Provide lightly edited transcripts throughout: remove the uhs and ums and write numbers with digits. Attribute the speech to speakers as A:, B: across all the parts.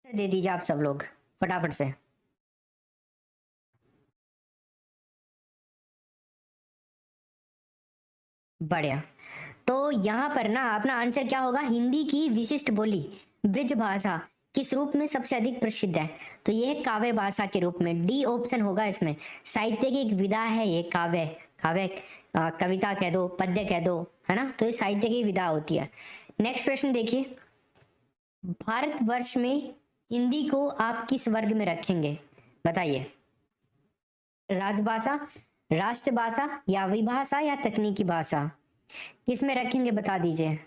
A: दे दीजिए आप सब लोग फटाफट से। बढ़िया। तो यहाँ पर ना अपना आंसर क्या होगा, हिंदी की विशिष्ट बोली ब्रिज भाषा किस रूप में सबसे अधिक प्रसिद्ध है? तो ये है काव्य भाषा के रूप में, डी ऑप्शन होगा इसमें। साहित्य की एक विधा है ये, काव्य काव्य कविता कह दो, पद्य कह दो, है ना, तो ये साहित्य की विधा होती है। नेक्स्ट प्रश्न देखिए, भारतवर्ष में हिंदी को आप किस वर्ग में रखेंगे? बताइए, राजभाषा, राष्ट्रभाषा या विभाषा या तकनीकी भाषा, किस में रखेंगे बता दीजिए।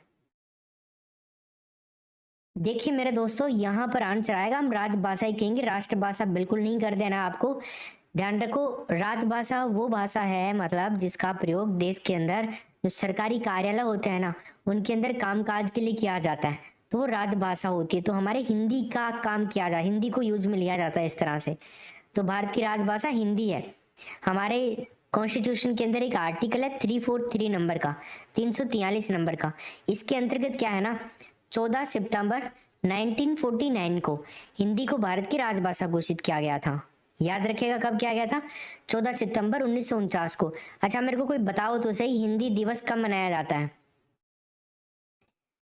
A: देखिए मेरे दोस्तों, यहाँ पर आंसर आएगा हम राजभाषा ही कहेंगे, राष्ट्रभाषा बिल्कुल नहीं कर देना आपको। ध्यान रखो, राजभाषा वो भाषा है मतलब जिसका प्रयोग देश के अंदर जो सरकारी कार्यालय होते हैं ना उनके अंदर कामकाज के लिए किया जाता है, तो वो राजभाषा होती है। तो हमारे हिंदी का काम किया जाए, हिंदी को यूज में लिया जाता है इस तरह से। तो भारत की राजभाषा हिंदी है। हमारे कॉन्स्टिट्यूशन के अंदर एक आर्टिकल है 343 नंबर का, 343 नंबर का, इसके अंतर्गत क्या है ना, 14 सितंबर 1949 को हिंदी को भारत की राजभाषा घोषित किया गया था। याद रखिएगा कब किया गया था, 14 सितंबर 1949 को। अच्छा मेरे को कोई बताओ तो सही, हिंदी दिवस कब मनाया जाता है?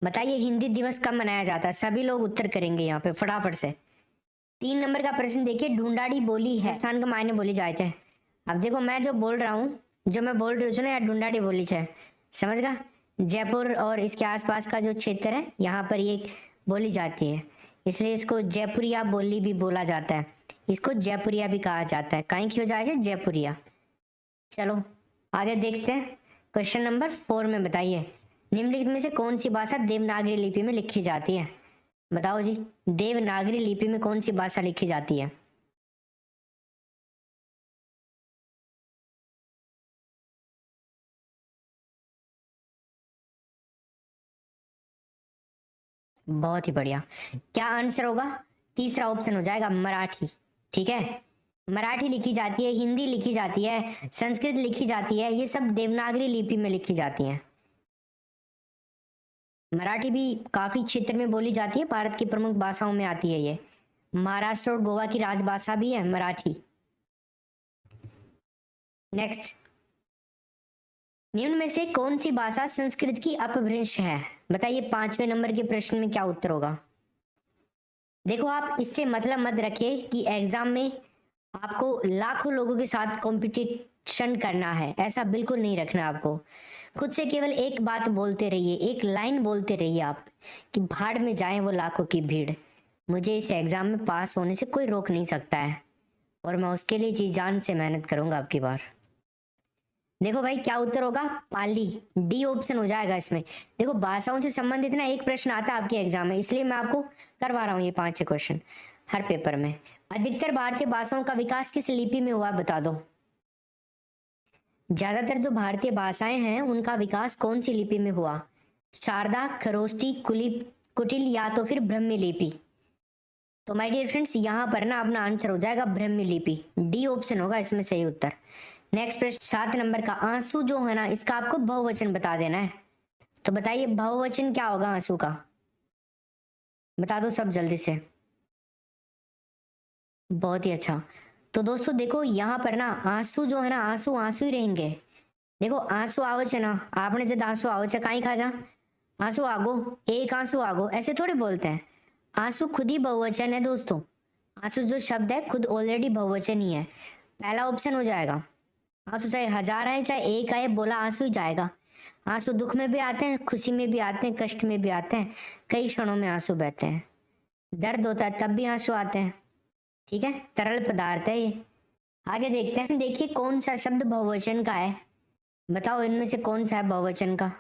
A: बताइए हिंदी दिवस कब मनाया जाता है? सभी लोग उत्तर करेंगे यहाँ पे फटाफट से। 3 नंबर का प्रश्न देखिए, ढूंढाड़ी बोली है स्थान के मायने बोली जाते हैं। अब देखो मैं जो बोल रहा हूँ, जो मैं बोल रही हूँ ना यार, ढूंढाड़ी बोली है, समझ गया? जयपुर और इसके आसपास का जो क्षेत्र है यहाँ पर ये बोली जाती है, इसलिए इसको जयपुरिया बोली भी बोला जाता है, इसको जयपुरिया भी कहा जाता है। कहीं क्यों जाए जयपुरिया। चलो आगे देखते हैं, क्वेश्चन नंबर 4 में बताइए, निम्नलिखित में से कौन सी भाषा देवनागरी लिपि में लिखी जाती है? बताओ जी, देवनागरी लिपि में कौन सी भाषा लिखी जाती है? बहुत ही बढ़िया। क्या आंसर होगा? तीसरा ऑप्शन हो जाएगा मराठी। ठीक है, मराठी लिखी जाती है, हिंदी लिखी जाती है, संस्कृत लिखी जाती है, ये सब देवनागरी लिपि में लिखी जाती है। मराठी भी काफी क्षेत्र में बोली जाती है, भारत की प्रमुख भाषाओं में आती है ये। महाराष्ट्र और गोवा की राजभाषा भी है मराठी। नेक्स्ट, निम्न में से कौन सी भाषा संस्कृत की अपभ्रंश है? बताइए 5वें नंबर के प्रश्न में क्या उत्तर होगा। देखो आप इससे मतलब मत रखिए कि एग्जाम में आपको लाखों लोगों के साथ कंपटीशन करना है, ऐसा बिल्कुल नहीं रखना आपको। खुद से केवल एक बात बोलते रहिए, एक लाइन बोलते रहिए आप, कि भाड़ में जाए वो लाखों की भीड़, मुझे इस एग्जाम में पास होने से कोई रोक नहीं सकता है और मैं उसके लिए जी जान से मेहनत करूंगा आपकी बार। देखो भाई क्या उत्तर होगा, पाली, डी ऑप्शन हो जाएगा इसमें। देखो भाषाओं से संबंधित ना एक प्रश्न आता है आपके एग्जाम में, इसलिए मैं आपको करवा रहा हूँ ये 5 क्वेश्चन हर पेपर में। अधिकतर भारतीय भाषाओं का विकास किस लिपि में हुआ बता दो। ज्यादातर जो भारतीय भाषाएं हैं उनका विकास कौन सी लिपि में हुआ? शारदा, खरोष्टी, कुलिप, कुटिल या तो फिर ब्रह्मी लिपि। तो माय डियर फ्रेंड्स यहाँ पर ना अपना आंसर हो जाएगा ब्रह्मी लिपि, डी ऑप्शन होगा इसमें सही उत्तर। नेक्स्ट प्रश्न 7 नंबर का, आंसू जो है ना इसका आपको बहुवचन बता देना है। तो बताइए बहुवचन क्या होगा आंसू का, बता दो सब जल्दी से। बहुत ही अच्छा। तो दोस्तों देखो यहाँ पर ना आंसू जो है ना, आंसू आंसू ही रहेंगे। देखो आंसू आवे छे ना, आपने जब आंसू आवे छे कहीं खा जा, आंसू आगो, एक आंसू आगो, ऐसे थोड़ी बोलते हैं। आंसू खुद ही बहुवचन है दोस्तों, आंसू जो शब्द है खुद ऑलरेडी बहुवचन ही है। पहला ऑप्शन हो जाएगा। आंसू चाहे 1000 आए चाहे एक आए, बोला आंसू ही जाएगा। आंसू दुख में भी आते हैं, खुशी में भी आते हैं, कष्ट में भी आते हैं, कई क्षणों में आंसू बहते हैं। दर्द होता है तब भी आंसू आते हैं। ठीक है, तरल पदार्थ है ये। आगे देखते हैं, देखिए कौन सा शब्द बहुवचन का है, बताओ इनमें से कौन सा है बहुवचन का।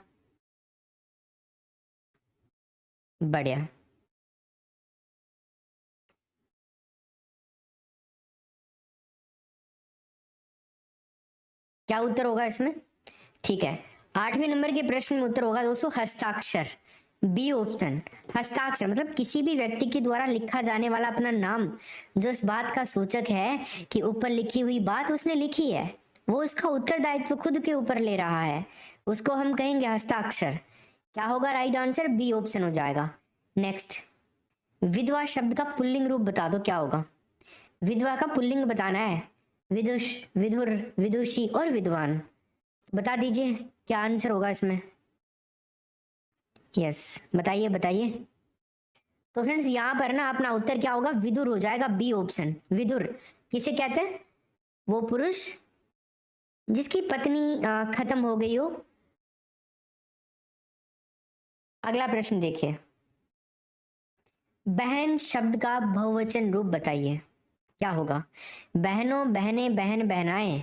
A: बढ़िया, क्या उत्तर होगा इसमें? ठीक है, 8वें नंबर के प्रश्न में उत्तर होगा दोस्तों हस्ताक्षर, बी ऑप्शन। हस्ताक्षर मतलब किसी भी व्यक्ति के द्वारा लिखा जाने वाला अपना नाम, जो इस बात का सूचक है कि ऊपर लिखी हुई बात उसने लिखी है, वो इसका उत्तरदायित्व खुद के ऊपर ले रहा है, उसको हम कहेंगे हस्ताक्षर। क्या होगा राइट आंसर? बी ऑप्शन हो जाएगा। नेक्स्ट, विधवा शब्द का पुल्लिंग रूप बता दो, क्या होगा? विधवा का पुल्लिंग बताना है। विदुष, विधुर, विदुषी और विद्वान। बता दीजिए क्या आंसर होगा इसमें। यस, बताइए बताइए। तो फ्रेंड्स यहाँ पर ना अपना उत्तर क्या होगा? विदुर हो जाएगा, बी ऑप्शन। विदुर किसे कहते हैं? वो पुरुष जिसकी पत्नी खत्म हो गई हो। अगला प्रश्न देखिए, बहन शब्द का बहुवचन रूप बताइए, क्या होगा? बहनों, बहने, बहन, बहनाएं।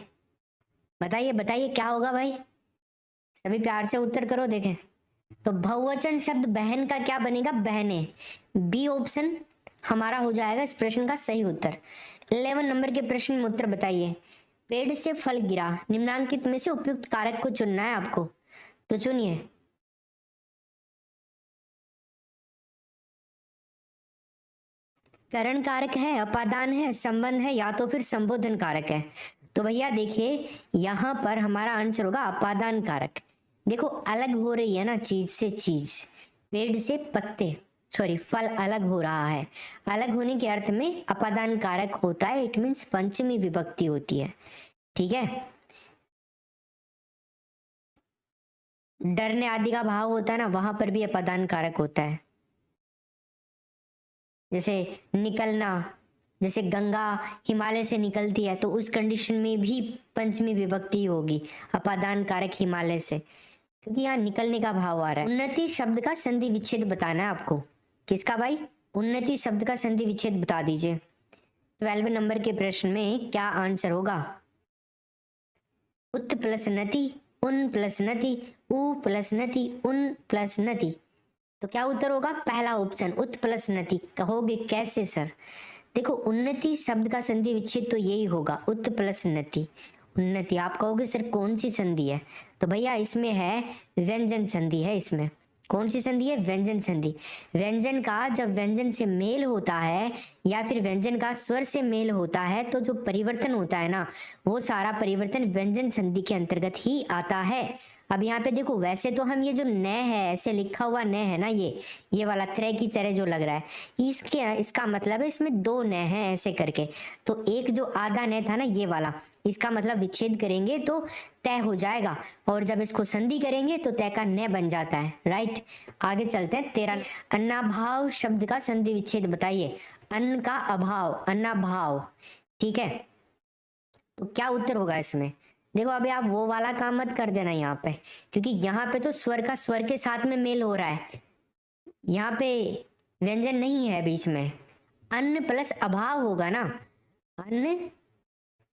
A: बताइए बताइए क्या होगा भाई? सभी प्यार से उत्तर करो देखें। तो बहुवचन शब्द बहन का क्या बनेगा? बहने। बी ऑप्शन हमारा हो जाएगा इस प्रश्न का सही उत्तर। 11 नंबर के प्रश्न में उत्तर बताइए। पेड़ से फल गिरा, निम्नांकित में से उपयुक्त कारक को चुनना है आपको, तो चुनिए। करण कारक है, अपादान है, संबंध है, या तो फिर संबोधन कारक है। तो भैया देखिए यहाँ पर हमारा आंसर होगा अपादान कारक। देखो अलग हो रही है ना चीज से चीज, पेड़ से पत्ते, सॉरी फल अलग हो रहा है। अलग होने के अर्थ में अपादान कारक होता है, इट मीन्स पंचमी विभक्ति होती है। ठीक है। डरने आदि का भाव होता है ना, वहां पर भी अपादान कारक होता है। जैसे निकलना, जैसे गंगा हिमालय से निकलती है तो उस कंडीशन में भी पंचमी विभक्ति होगी, अपादान कारक हिमालय से, क्योंकि यहाँ निकलने का भाव आ रहा है। उन्नति शब्द का संधि विच्छेद बताना है आपको। किसका भाई? उन्नति शब्द का संधि विच्छेद बता दीजिए। 12 नंबर के प्रश्न में क्या आंसर होगा? उत प्लस नति, उन प्लस नति, उ प्लस नति, उन प्लस नति। तो क्या उत्तर होगा? पहला ऑप्शन उत प्लस नति। कहोगे कैसे सर? देखो उन्नति शब्द का संधि विच्छेद तो यही होगा, उत प्लस नति। उन्नति, आप कहोगे सर कौन सी संधि है? तो भैया इसमें है व्यंजन संधि है। इसमें कौन सी संधि है? व्यंजन संधि। व्यंजन का जब व्यंजन से मेल होता है या फिर व्यंजन का स्वर से मेल होता है तो जो परिवर्तन होता है ना, वो सारा परिवर्तन व्यंजन संधि के अंतर्गत ही आता है। अब यहाँ पे देखो, वैसे तो हम ये जो न है, ऐसे लिखा हुआ न है ना, ये वाला त्रय की तरह जो लग रहा है, इसका मतलब है इसमें दो न है ऐसे करके। तो एक जो आधा न था ना ये वाला, इसका मतलब विच्छेद करेंगे तो तय हो जाएगा, और जब इसको संधि करेंगे तो तय का न बन जाता है। राइट, आगे चलते हैं। 13, अन्नाभाव शब्द का संधि विच्छेद बताइए। अन्न का अभाव, अन्नाभाव। ठीक है, तो क्या उत्तर होगा इसमें? देखो अभी आप वो वाला काम मत कर देना यहाँ पे, क्योंकि यहाँ पे तो स्वर का स्वर के साथ में मेल हो रहा है, यहाँ पे व्यंजन नहीं है बीच में। अन्न प्लस अभाव होगा ना, अन्न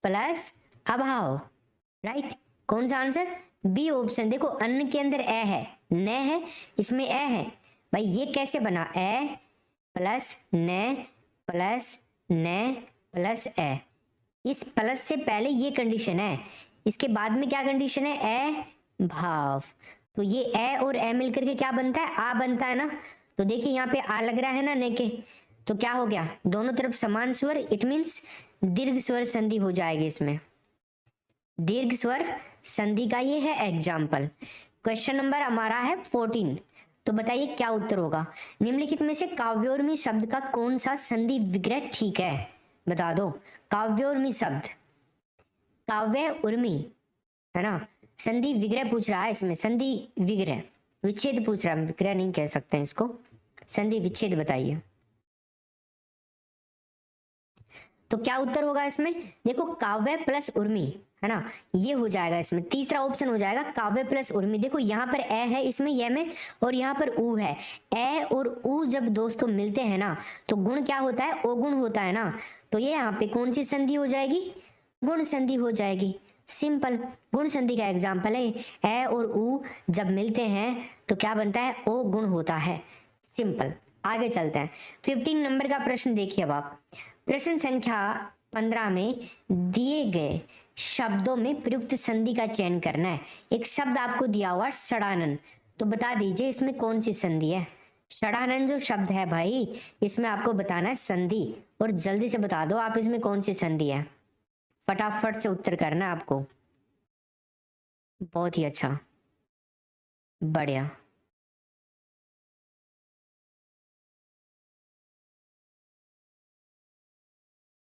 A: प्लस अभाव। राइट, कौन सा आंसर? B option. देखो अन्न के अंदर ए है, न है, इसमें ए है। भाई ये कैसे बना? ए प्लस न प्लस न प्लस ए। इस प्लस से पहले ये कंडीशन है, इसके बाद में क्या कंडीशन है? ए भाव। तो ये ए और ए मिलकर के क्या बनता है? आ बनता है ना। तो देखिए यहाँ पे आ लग रहा है ना ने के, तो क्या हो गया? दोनों तरफ समान स्वर, इट मीन्स दीर्घ स्वर संधि हो जाएगी इसमें। दीर्घ स्वर संधि का ये है एग्जाम्पल। क्वेश्चन नंबर हमारा है 14। तो बताइए क्या उत्तर होगा? निम्नलिखित में से काव्योर्मी शब्द का कौन सा संधि विग्रह ठीक है? बता दो। काव्योर्मी शब्द, काव्य उर्मी है ना, संधि विग्रह पूछ रहा है इसमें। संधि विग्रह, विच्छेद पूछ रहा है, विग्रह नहीं कह सकते हैं इसको, संधि विच्छेद बताइए। तो क्या उत्तर होगा इसमें? देखो काव्य प्लस उर्मी है ना, ये हो जाएगा इसमें। तीसरा ऑप्शन हो जाएगा काव्य प्लस उर्मी। देखो यहाँ पर ए है इसमें, ये में, और यहाँ पर ऊ है। ए और ऊ जब दोस्तों मिलते हैं ना तो गुण क्या होता है? ओ गुण होता है ना। तो ये यहाँ पे कौन सी संधि हो जाएगी? गुण संधि हो जाएगी। सिंपल, गुण संधि का एग्जाम्पल है। ए और ऊ जब मिलते हैं तो क्या बनता है? ओ गुण होता है। सिंपल, आगे चलते हैं। 15 नंबर का प्रश्न देखिए अब आप। प्रश्न संख्या 15 में दिए गए शब्दों में प्रयुक्त संधि का चयन करना है। एक शब्द आपको दिया हुआ षडानन, तो बता दीजिए इसमें कौन सी संधि है? षडानन जो शब्द है भाई, इसमें आपको बताना है संधि, और जल्दी से बता दो आप इसमें कौन सी संधि है। फटाफट से उत्तर करना है आपको। बहुत ही अच्छा, बढ़िया।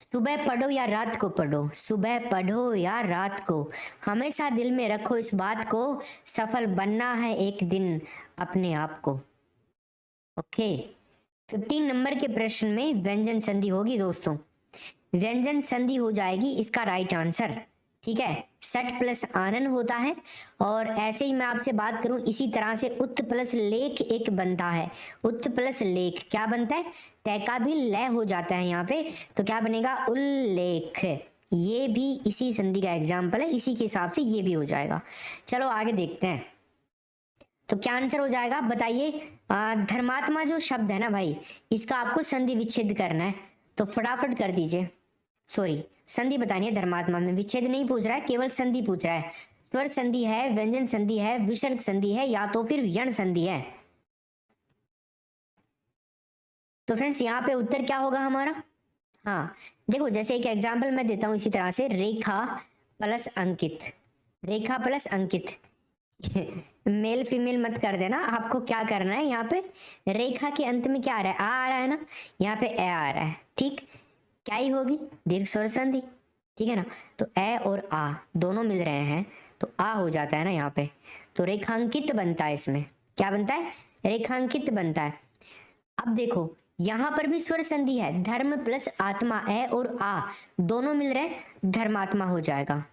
A: सुबह पढ़ो या रात को पढ़ो, सुबह पढ़ो या रात को, हमेशा दिल में रखो इस बात को, सफल बनना है एक दिन अपने आप को। ओके, 15 नंबर के प्रश्न में व्यंजन संधि होगी दोस्तों, व्यंजन संधि हो जाएगी इसका राइट आंसर। ठीक है, सट प्लस आनन होता है, और ऐसे ही मैं आपसे बात करूं इसी तरह से उत प्लस लेख एक बनता है, उत प्लस लेख क्या बनता है, तय का भी लय हो जाता है यहाँ पे, तो क्या बनेगा उल्लेख, ये भी इसी संधि का एग्जाम्पल है, इसी के हिसाब से ये भी हो जाएगा। चलो आगे देखते हैं, तो क्या आंसर हो जाएगा बताइए। धर्मात्मा जो शब्द है ना भाई, इसका आपको संधि विच्छेद करना है, तो फटाफट कर दीजिए। सॉरी, संधि बतानी है धर्मात्मा में, विच्छेद नहीं पूछ रहा है, केवल संधि पूछ रहा है। स्वर संधि है, व्यंजन संधि है, विसर्ग संधि है, या तो फिर यण संधि है। तो फ्रेंड्स यहाँ पे उत्तर क्या होगा हमारा। हाँ देखो, जैसे एक एग्जाम्पल मैं देता हूँ इसी तरह से, रेखा प्लस अंकित, रेखा प्लस अंकित मेल फीमेल मत कर देना, आपको क्या करना है यहाँ पे, रेखा के अंत में क्या आ रहा है, आ रहा है ना, यहाँ पे ए आ रहा है, ठीक, क्या ही होगी, दीर्घ स्वर संधि, ठीक है ना, तो ए और आ दोनों मिल रहे हैं तो आ हो जाता है ना यहाँ पे, तो रेखांकित बनता है, इसमें क्या बनता है, रेखांकित बनता है। अब देखो यहां पर भी स्वर संधि है, धर्म प्लस आत्मा, ए और आ दोनों मिल रहे हैं, धर्मात्मा हो जाएगा।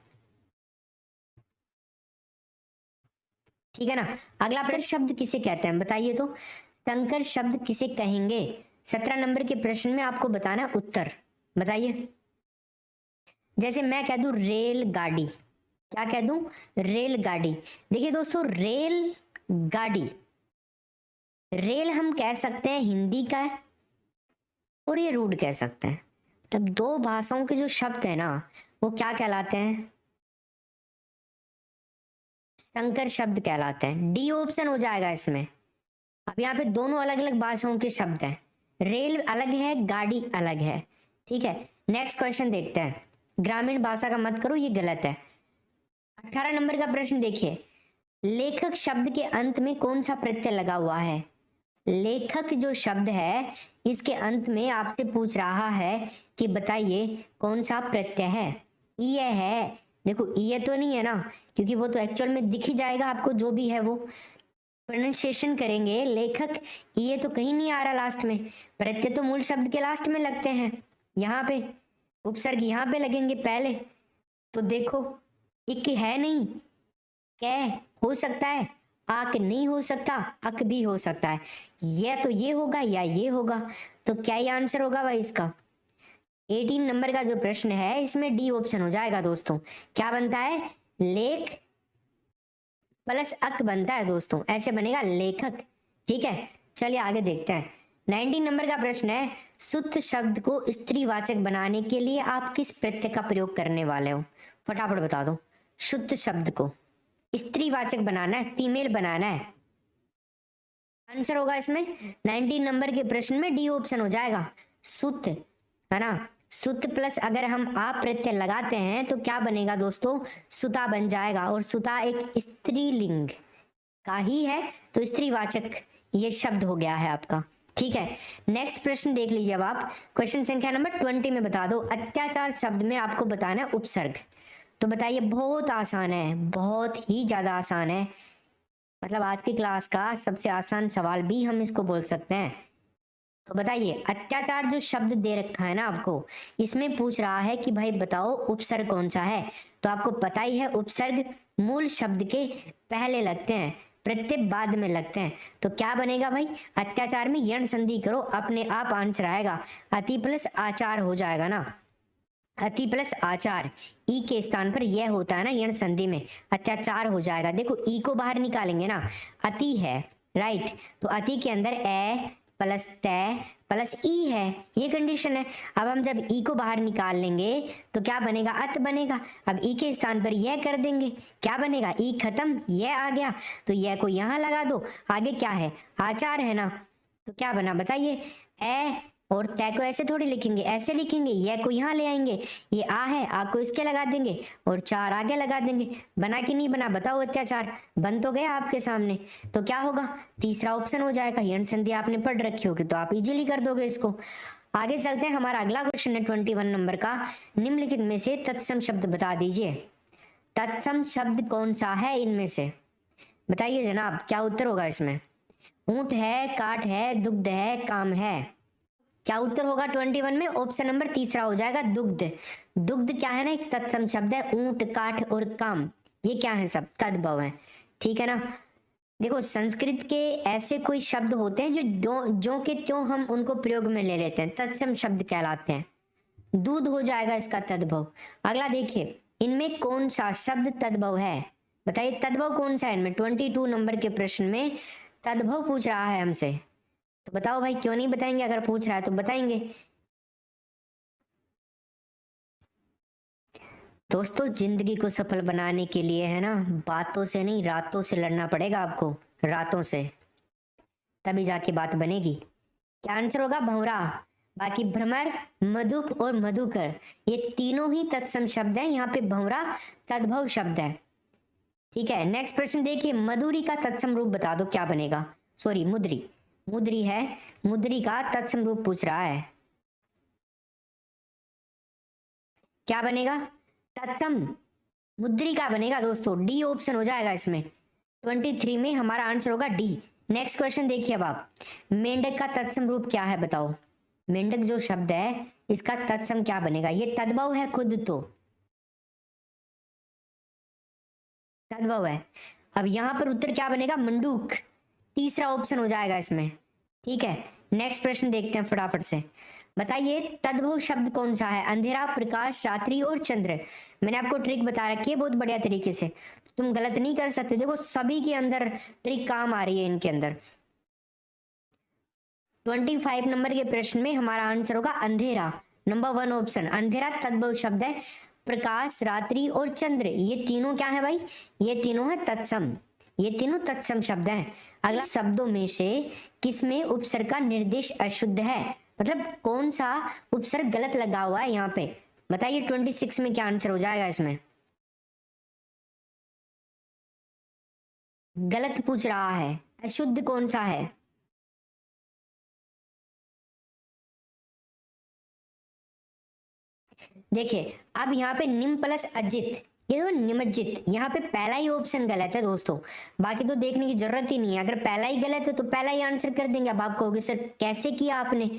A: ठीक है ना। अगला प्रश्न, शब्द किसे कहते हैं बताइए, तो संकर शब्द किसे कहेंगे, 17 नंबर के प्रश्न में आपको बताना उत्तर, बताइए। जैसे मैं कह दूं रेलगाड़ी, क्या कह दूं, रेलगाड़ी। देखिए दोस्तों, रेल गाड़ी, रेल हम कह सकते हैं हिंदी का है, और ये रूढ़ कह सकते हैं, तब दो भाषाओं के जो शब्द है ना वो क्या कहलाते हैं, संकर शब्द कहलाते हैं। डी ऑप्शन हो जाएगा इसमें। अब यहाँ पे दोनों अलग अलग भाषाओं के शब्द हैं, रेल अलग है, गाड़ी अलग है, ठीक है। नेक्स्ट क्वेश्चन देखते हैं, ग्रामीण भाषा का मत करो, ये गलत है। 18 नंबर का प्रश्न देखिए, लेखक शब्द के अंत में कौन सा प्रत्यय लगा हुआ है, लेखक जो शब्द है इसके अंत में आपसे पूछ रहा है कि बताइए कौन सा प्रत्यय है, ये है, देखो ये तो नहीं है ना, क्योंकि वो तो एक्चुअल में दिख ही जाएगा आपको, जो भी है वो प्रोनाउंसिएशन करेंगे, लेखक ये तो कहीं नहीं आ रहा लास्ट में, प्रत्यय तो मूल शब्द के लास्ट में लगते हैं, यहाँ पे उपसर्ग यहाँ पे लगेंगे पहले, तो देखो इक है नहीं, कै हो सकता है, आक नहीं हो सकता, अक भी हो सकता है, या तो ये होगा या ये होगा, तो क्या ये आंसर होगा भाई इसका। 18 नंबर का जो प्रश्न है इसमें डी ऑप्शन हो जाएगा दोस्तों, क्या बनता है, लेख प्लस अक बनता है दोस्तों, ऐसे बनेगा लेखक, ठीक है। चलिए आगे देखते हैं, 19 नंबर का प्रश्न है, सुत शब्द को स्त्रीवाचक बनाने के लिए आप किस प्रत्यय का प्रयोग करने वाले हो, फटाफट बता दो। शुद्ध शब्द को स्त्रीवाचक बनाना है, फीमेल बनाना है, आंसर होगा इसमें 19 नंबर के प्रश्न में डी ऑप्शन हो जाएगा, सुत, है ना। सुत प्लस अगर हम आप प्रत्यय लगाते हैं तो क्या बनेगा दोस्तों, सुता बन जाएगा, और सुता एक स्त्रीलिंग का ही है, तो स्त्रीवाचक ये शब्द हो गया है आपका, ठीक है। नेक्स्ट प्रश्न देख लीजिए अब आप, क्वेश्चन संख्या नंबर 20 में बता दो, अत्याचार शब्द में आपको बताना है उपसर्ग, तो बताइए, बहुत आसान है, बहुत ही ज्यादा आसान है, मतलब आज की क्लास का सबसे आसान सवाल भी हम इसको बोल सकते हैं। तो बताइए, अत्याचार जो शब्द दे रखा है ना आपको, इसमें पूछ रहा है कि भाई बताओ उपसर्ग कौन सा है, तो आपको पता ही है उपसर्ग मूल शब्द के पहले लगते हैं, प्रत्यय बाद में लगते हैं, तो क्या बनेगा भाई, अत्याचार में यण संधि करो, अपने आप आंसर आएगा, अति प्लस आचार हो जाएगा ना, अति प्लस आचार, ई के स्थान पर यह होता है ना यण संधि में, अत्याचार हो जाएगा। देखो ई को बाहर निकालेंगे ना, अति है, राइट, तो अति के अंदर ए प्लस तय प्लस ई है, ये कंडीशन है। अब हम जब ई को बाहर निकाल लेंगे तो क्या बनेगा, अत बनेगा, अब ई के स्थान पर यह कर देंगे, क्या बनेगा, ई खत्म, यह आ गया, तो यह को यहाँ लगा दो, आगे क्या है, आचार है ना, तो क्या बना बताइए, ए और तय को ऐसे थोड़ी लिखेंगे, ऐसे लिखेंगे, यह को यहाँ ले आएंगे, ये आ है, आ को इसके लगा देंगे और चार आगे लगा देंगे, बना कि नहीं बना बताओ, अत्याचार बन तो गया आपके सामने, तो क्या होगा, तीसरा ऑप्शन हो जाएगा, यण संधि आपने पढ़ रखी होगी तो आप इजीली कर दोगे इसको। आगे चलते हैं, हमारा अगला क्वेश्चन है 21 नंबर का। निम्नलिखित में से तत्सम शब्द बता दीजिए। तत्सम शब्द कौन सा है इनमें से? बताइए जनाब, क्या उत्तर होगा इसमें? ऊंट है, काठ है, दुग्ध है, काम है। क्या उत्तर होगा 21 में? ऑप्शन नंबर तीसरा हो जाएगा, दुग्ध। दुग्ध क्या है ना, एक तत्सम शब्द है। ऊंट, काठ और काम ये क्या है? सब तद्भव है, ठीक है ना। देखो, संस्कृत के ऐसे कोई शब्द होते हैं जो के त्यों हम उनको प्रयोग में ले लेते हैं, तत्सम शब्द कहलाते हैं। दूध हो जाएगा इसका तद्भव। अगला देखिए, इनमें कौन सा शब्द तद्भव है? बताइए तद्भव कौन सा है इनमें? 22 नंबर के प्रश्न में तद्भव पूछ रहा है हमसे, तो बताओ भाई, क्यों नहीं बताएंगे? अगर पूछ रहा है तो बताएंगे। दोस्तों, जिंदगी को सफल बनाने के लिए है ना, बातों से नहीं रातों से लड़ना पड़ेगा आपको, रातों से, तभी जाके बात बनेगी। क्या आंसर होगा? भंवरा। बाकी भ्रमर, मधुप और मधुकर ये तीनों ही तत्सम शब्द हैं। यहाँ पे भंवरा तद्भव शब्द है, ठीक है। नेक्स्ट प्रश्न देखिए, मधुरी का तत्सम रूप बता दो, क्या बनेगा? सॉरी, मुद्री, मुद्री है, मुद्री का तत्सम रूप पूछ रहा है, क्या बनेगा? तत्सम मुद्री का बनेगा दोस्तों, डी ऑप्शन हो जाएगा इसमें। 23 में हमारा आंसर होगा डी। नेक्स्ट क्वेश्चन देखिए अब आप, मेंढक का तत्सम रूप क्या है बताओ? मेंढक जो शब्द है इसका तत्सम क्या बनेगा? ये तद्भव है, खुद तो तद्भव है। अब यहां पर उत्तर क्या बनेगा? मंडूक, तीसरा ऑप्शन हो जाएगा इसमें, ठीक है। नेक्स्ट प्रश्न देखते हैं फटाफट से। बताइए तद्भव शब्द कौन सा है? अंधेरा, प्रकाश, रात्रि और चंद्र। मैंने आपको ट्रिक बता रखी है बहुत बढ़िया तरीके से, तुम गलत नहीं कर सकते। देखो, सभी के अंदर ट्रिक काम आ रही है इनके अंदर। 25 नंबर के प्रश्न में हमारा आंसर होगा अंधेरा, नंबर 1 ऑप्शन। अंधेरा तद्भव शब्द है। प्रकाश, रात्रि और चंद्र ये तीनों क्या है भाई? ये तीनों है तत्सम, ये तीनों तत्सम शब्द हैं। अगला, शब्दों में से किसमें उपसर्ग का निर्देश अशुद्ध है? मतलब कौन सा उपसर्ग गलत लगा हुआ है यहाँ पे? बताइए 26 में क्या आंसर हो जाएगा इसमें? गलत पूछ रहा है, अशुद्ध कौन सा है? देखिए, अब यहाँ पे निम प्लस अजित, ये तो निमज्जित, यहाँ पे पहला ही ऑप्शन गलत है दोस्तों। बाकी तो देखने की जरूरत ही नहीं है, अगर पहला ही गलत है तो पहला ही आंसर कर देंगे। अब आप कहोगे सर कैसे किया आपने?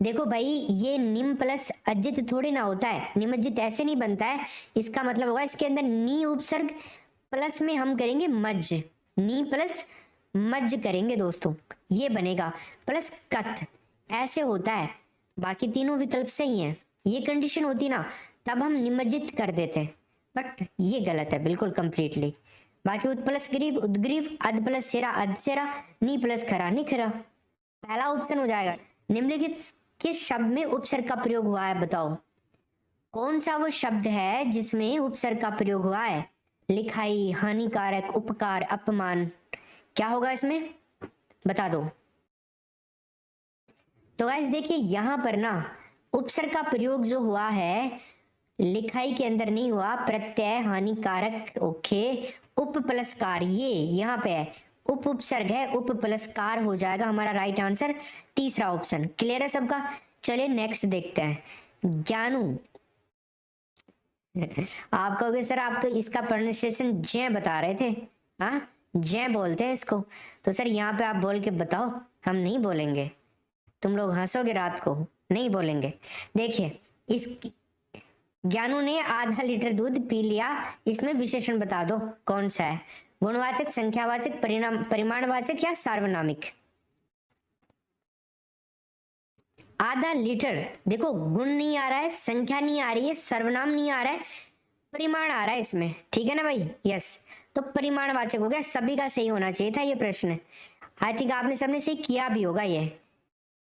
A: देखो भाई, ये निम प्लस अजित थोड़ी ना होता है, निमज्जित ऐसे नहीं बनता है। इसका मतलब होगा इसके अंदर नी उपसर्ग प्लस में हम करेंगे मज, नी प्लस मज करेंगे दोस्तों, ये बनेगा। प्लस कथ, ऐसे होता है। बाकी तीनों विकल्प सही हैं, ये कंडीशन होती ना तब हम निमज्जित कर देते, बट ये गलत है बिल्कुल कंप्लीटली। बाकी उत प्लस ग्रीव उद्ग्रीव, अध प्लस सेरा अधसेरा, नी प्लस खरा निखरा, पहला ऑप्शन हो जाएगा। निम्नलिखित किस शब्द में उपसर्ग का प्रयोग हुआ है बताओ? कौन सा वो शब्द है जिसमें उपसर्ग का प्रयोग हुआ है? लिखाई, हानिकारक, उपकार, अपमान, क्या होगा इसमें? बता दो। तो गाइस देखिए, यहां पर ना उपसर्ग का प्रयोग जो हुआ है लिखाई के अंदर नहीं हुआ, प्रत्यय, हानिकारक, ओके, उप प्लस कार, ये यहाँ पे है, उप उपसर्ग है, उप प्लस कार हो जाएगा हमारा राइट आंसर, तीसरा ऑप्शन। क्लियर है सबका? चलिए नेक्स्ट देखते हैं, ज्ञानू। आप कहोगे सर आप तो इसका प्रोनाउंसिएशन जय बता रहे थे, हाँ जय बोलते हैं इसको, तो सर यहाँ पे आप बोल के बताओ। हम नहीं बोलेंगे, तुम लोग हंसोगे रात को, नहीं बोलेंगे। देखिए, इस ज्ञानू ने आधा लीटर दूध पी लिया, इसमें विशेषण बता दो कौन सा है? गुणवाचक, संख्यावाचक, परिमाणवाचक या सार्वनामिक? आधा लीटर, देखो गुण नहीं आ रहा है, संख्या नहीं आ रही है, सर्वनाम नहीं आ रहा है, परिमाण आ रहा है इसमें, ठीक है ना भाई? यस, तो परिमाणवाचक हो गया, सभी का सही होना चाहिए था ये प्रश्न। आई थिंक आपने सबने सही किया भी होगा ये,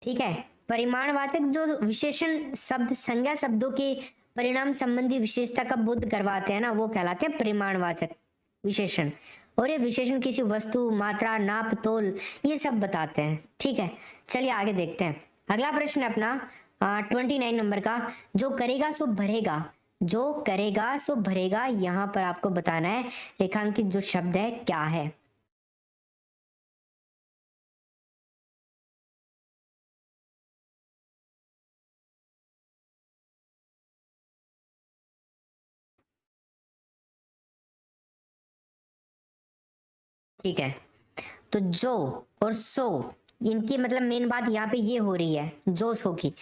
A: ठीक है। परिमाणवाचक जो विशेषण शब्द संज्ञा शब्दों के परिणाम संबंधी विशेषता का बोध करवाते हैं ना, वो कहलाते हैं परिमाणवाचक विशेषण। और ये विशेषण किसी वस्तु, मात्रा, नाप, तोल ये सब बताते हैं, ठीक है। चलिए आगे देखते हैं, अगला प्रश्न अपना 29 नंबर का, जो करेगा सो भरेगा, जो करेगा सो भरेगा, यहाँ पर आपको बताना है रेखांकित जो शब्द है क्या है। ठीक है, तो जो और सो, इनकी मतलब मेन बात यहाँ पे ये हो रही है जो सो की,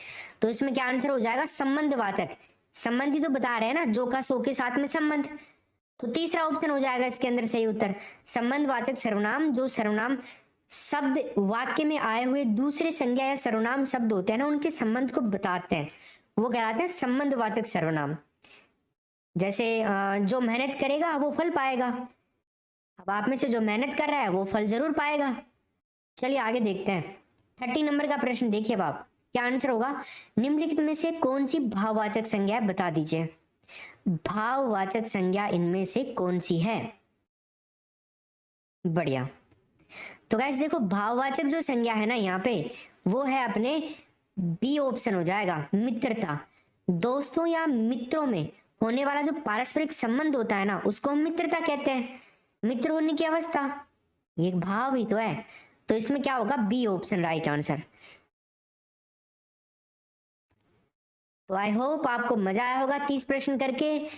A: तो इसमें क्या आंसर हो जाएगा? संबंधवाचक। संबंधी तो बता रहे हैं ना, जो का सो के साथ में संबंध, तो तीसरा ऑप्शन हो जाएगा इसके अंदर सही उत्तर। संबंधवाचक सर्वनाम, जो सर्वनाम शब्द वाक्य में आए हुए दूसरे संज्ञा या सर्वनाम शब्द होते हैं ना, उनके संबंध को बताते हैं, वो कहलाते हैं संबंधवाचक सर्वनाम। जैसे जो मेहनत करेगा वो फल पाएगा। अब आप में से जो मेहनत कर रहा है वो फल जरूर पाएगा। चलिए आगे देखते हैं। 30 नंबर का प्रश्न देखिए अब आप, क्या आंसर होगा? निम्नलिखित में से कौन सी भाववाचक संज्ञा है, बता दीजिए। भाववाचक संज्ञा इनमें से कौन सी है? बढ़िया। तो गाइस देखो, भाववाचक जो संज्ञा है ना यहाँ पे, वो है अपने बी ऑप्शन हो जाएगा, मित्रता। दोस्तों या मित्रों में होने वाला जो पारस्परिक संबंध होता है ना, उसको हम मित्रता कहते हैं। मित्र होने की अवस्था, ये एक भाव ही तो है। तो इसमें क्या होगा? B option right answer. तो आई होप आपको मजा आया होगा 30 प्रश्न करके।